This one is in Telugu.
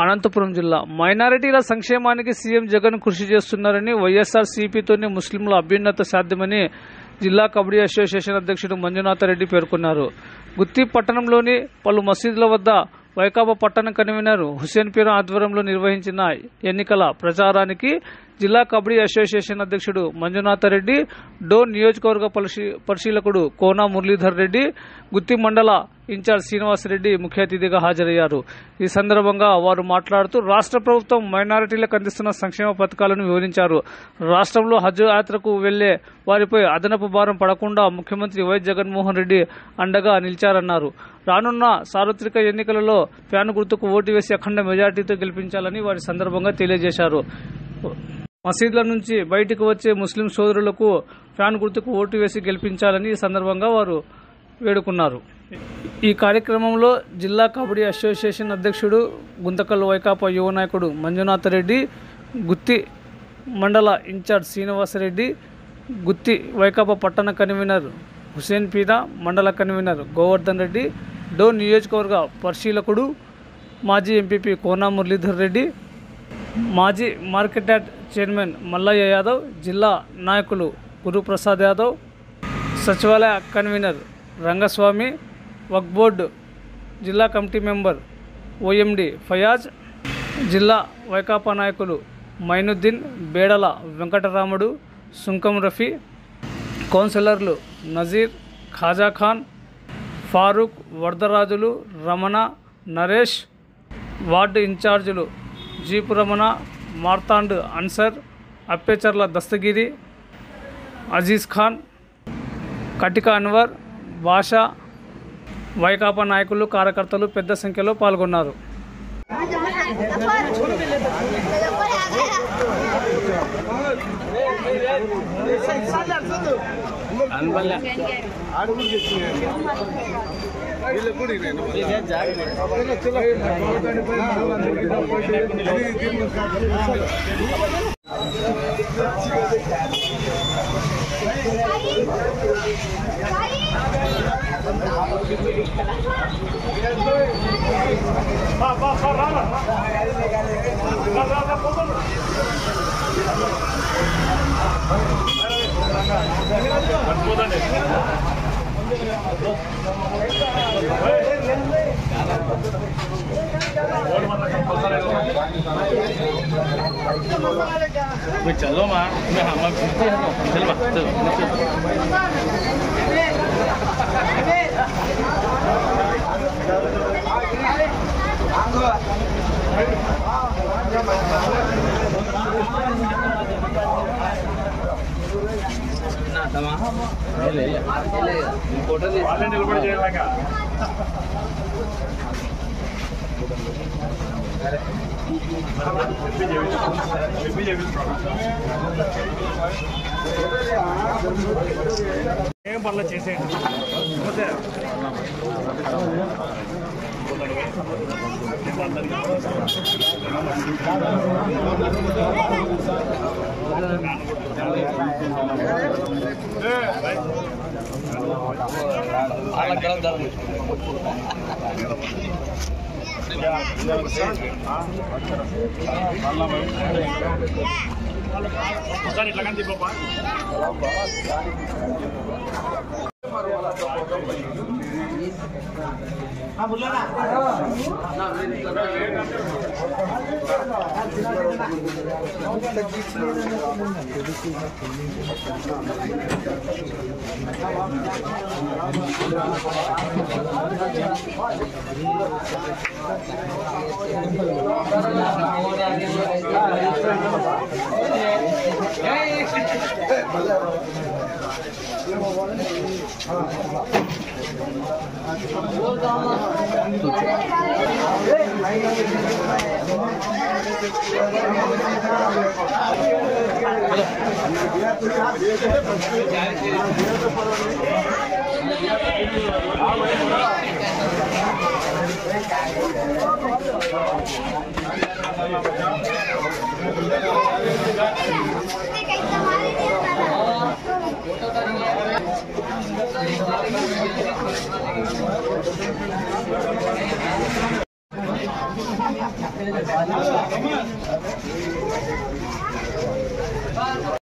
అనంతపురం జిల్లా మైనారిటీల సంక్షేమానికి సీఎం జగన్ కృషి చేస్తున్నారని వైఎస్ఆర్ సిపితోనే ముస్లింల అభ్యున్నత సాధ్యమని జిల్లా కబడ్డీ అసోసియేషన్ అధ్యక్షుడు మంజునాథ్ రెడ్డి పేర్కొన్నారు. గుత్తి పట్టణంలోని పలు మసీదుల వద్ద వైకాపా పట్టణ కన్వీనర్ హుస్సేన్ పీర్ ఆధ్వర్యంలో నిర్వహించిన ఎన్నికల ప్రచారానికి జిల్లా కబడ్డీ అసోసియేషన్ అధ్యక్షుడు మంజునాథ్ రెడ్డి, డోన్ నియోజకవర్గ పరిశీలకుడు కోనా మురళీధర్ రెడ్డి, గుత్తి మండల ఇన్ఛార్జ్ శ్రీనివాసరెడ్డి ముఖ్య అతిథిగా హాజరయ్యారు. ఈ సందర్భంగా వారు మాట్లాడుతూ రాష్ట్ర ప్రభుత్వం మైనారిటీలకు అందిస్తున్న సంక్షేమ పథకాలను వివరించారు. రాష్ట్రంలో హజ్ యాత్రకు వెళ్లే వారిపై అదనపు భారం పడకుండా ముఖ్యమంత్రి వైఎస్ జగన్మోహన్ రెడ్డి అండగా నిలిచారన్నారు. రానున్న సార్వత్రిక ఎన్నికలలో ఫ్యాన్ గుర్తుకు ఓటు వేసి అఖండ మెజార్టీతో గెలిపించాలని వారి సందర్భంగా తెలియజేశారు. మసీదుల నుంచి బయటకు వచ్చే ముస్లిం సోదరులకు ఫ్యాన్ గుర్తుకు ఓటు వేసి గెలిపించాలని ఈ సందర్భంగా వారు వేడుకున్నారు. ఈ కార్యక్రమంలో జిల్లా కబడ్డీ అసోసియేషన్ అధ్యక్షుడు గుంతకల్ వైకాపా యువ నాయకుడు మంజునాథ్ రెడ్డి, గుత్తి మండల ఇన్ఛార్జ్ శ్రీనివాసరెడ్డి, గుత్తి వైకాపా పట్టణ కన్వీనర్ హుస్సేన్ పీదా, మండల కన్వీనర్ గోవర్ధన్ రెడ్డి, డోన్ నియోజకవర్గ పరిశీలకుడు మాజీ ఎంపీపీ కోనా మురళీధర్ రెడ్డి, మాజీ market yard chairman Mallaiah Yadav, జిల్లా నాయకులు గురుప్రసాద్ యాదవ్, సచివాలయ కన్వీనర్ రంగస్వామి, వక్ఫ్ బోర్డు జిల్లా కమిటీ మెంబర్ ఓఎండి ఫయాజ్, జిల్లా వైకాపా నాయకులు మైనుద్దీన్, బేడల వెంకటరాముడు, సుంకం రఫీ, కౌన్సిలర్లు నజీర్, ఖాజాఖాన్, ఫారూక్, వరదరాజులు, రమణ, నరేష్, వార్డు ఇన్ఛార్జీలు జీపు రమణ, మార్తాండ్ అన్సర్, అప్పేచర్ల దస్తగిరి, అజీజ్ ఖాన్, కటిక అన్వర్, భాషా, వైకాపా నాయకులు, కార్యకర్తలు పెద్ద సంఖ్యలో పాల్గొన్నారు. चलो माँ हम ఏం పర్లేదు చేసేయండి. ఒకసారి ఇట్లా కానీ చెప్పా